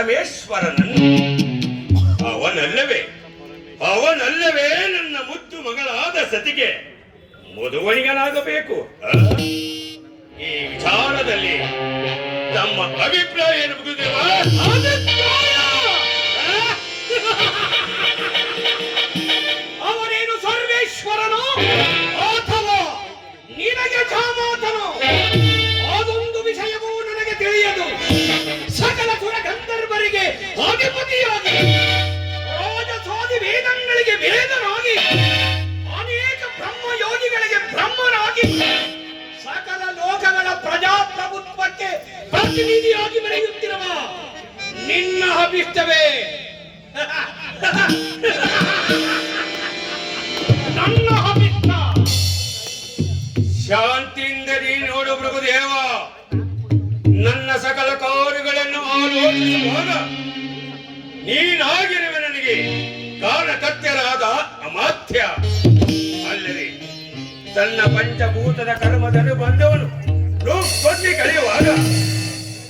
ಪರಮೇಶ್ವರನನ್ನು. ಅವನಲ್ಲವೇ ನನ್ನ ಮುದ್ದು ಮಗಳಾದ ಸತಿಗೆ ಮದುವಣಿಗನಾಗಬೇಕು. ಈ ವಿಚಾರದಲ್ಲಿ ನಮ್ಮ ಅಭಿಪ್ರಾಯ ಏನು ಮುಗಿದಿರುವ ಅವನೇನು ಸರ್ವೇಶ್ವರನೋ ಅಥವಾ ನಿನಗೆ ಜಾಮಾತನೋ ಅದೊಂದು ವಿಷಯವೂ ನನಗೆ ತಿಳಿಯದು. ಸಕಲ ಸುರ ಗಂಧರ್ವರಿಗೆ ಅಧಿಪತಿಯಾಗಿ ರಾಜಸಾದಿ ವೇದಗಳಿಗೆ ವೇದನಾಗಿ ಅನೇಕ ಬ್ರಹ್ಮಯೋಗಿಗಳಿಗೆ ಬ್ರಹ್ಮನಾಗಿ ಸಕಲ ಲೋಕಗಳ ಪ್ರಜಾಪ್ರಭುತ್ವಕ್ಕೆ ಪ್ರತಿನಿಧಿಯಾಗಿ ಮೆರೆಯುತ್ತಿರುವ ನಿನ್ನ ಅಭಿಷ್ಟವೇ ನನ್ನ ಅಭಿಷ್ಟ. ಶಾಂತಿಯಿಂದ ನೋಡು ಪ್ರಭುದೇವ, ನನ್ನ ಸಕಲ ಕಾರ್ಯಗಳನ್ನು ಆಲೋಚಿಸುವಾಗ ನೀನಾಗಿರುವ ನನಗೆ ಕಾರಣಕರ್ತರಾದ ಅಮಾತ್ಯ ಅಲ್ಲದೆ ತನ್ನ ಪಂಚಭೂತದ ಕರ್ಮದಲ್ಲಿ ಬಂದವನು ಕೊಂಡಿ ಕಳೆಯುವಾಗ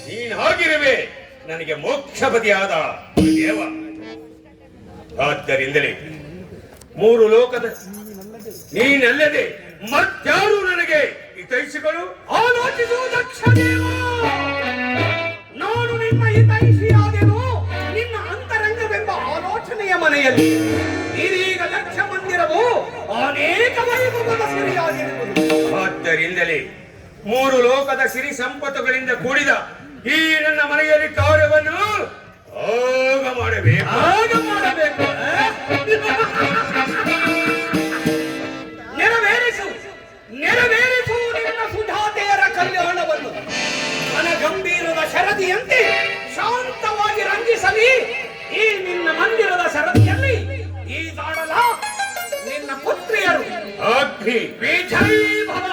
ನೀನಾಗಿರುವೆ ನನಗೆ ಮೋಕ್ಷಪತಿಯಾದ ದೇವ. ಆದ್ದರಿಂದಲೇ ಮೂರು ಲೋಕದ ನೀನಲ್ಲದೆ ಮತ್ಯಾರು ನನಗೆ ಹಿತೈಷಿಗಳು? ಆಲೋಚಿಸುವುದಕ್ಷ ದೇವ, ನಾನು ನಿನ್ನ ಹಿತೈಷಿಯಾದೆನು ನಿನ್ನ ಅಂತರಂಗವೆಂಬ ಆಲೋಚನೆಯ ಮನೆಯಲ್ಲಿ. ಇದೀಗ ದಕ್ಷ ಮಂದಿರವು ಅನೇಕ ವೈಭವದ ಸಿರಿಯಾಗಿರುವುದು. ಆದ್ದರಿಂದಲೇ ಮೂರು ಲೋಕದ ಸಿರಿ ಸಂಪತ್ತುಗಳಿಂದ ಕೂಡಿದ ಈ ನನ್ನ ಮನೆಯಲ್ಲಿ ಕಾರ್ಯವನ್ನು ಆಗ ಮಾಡಬೇಕು. ನೆರವೇರಿಸು ನಿನ್ನ ಸುಜಾತೆಯರ ಕಲ್ಯಾಣವನ್ನು. ಗಂಭೀರದ ಶರದಿಯಂತೆ ಶಾಂತವಾಗಿ ರಂಜಿಸಲಿ ಈ ನಿನ್ನ ಮಂದಿರದ ಶರದಿಯಲ್ಲಿ. ಈ ತಾಡಲ ನಿನ್ನ ಪುತ್ರಿಯರು ಅಗ್ನಿ ವಿಜಯ್ ಭವ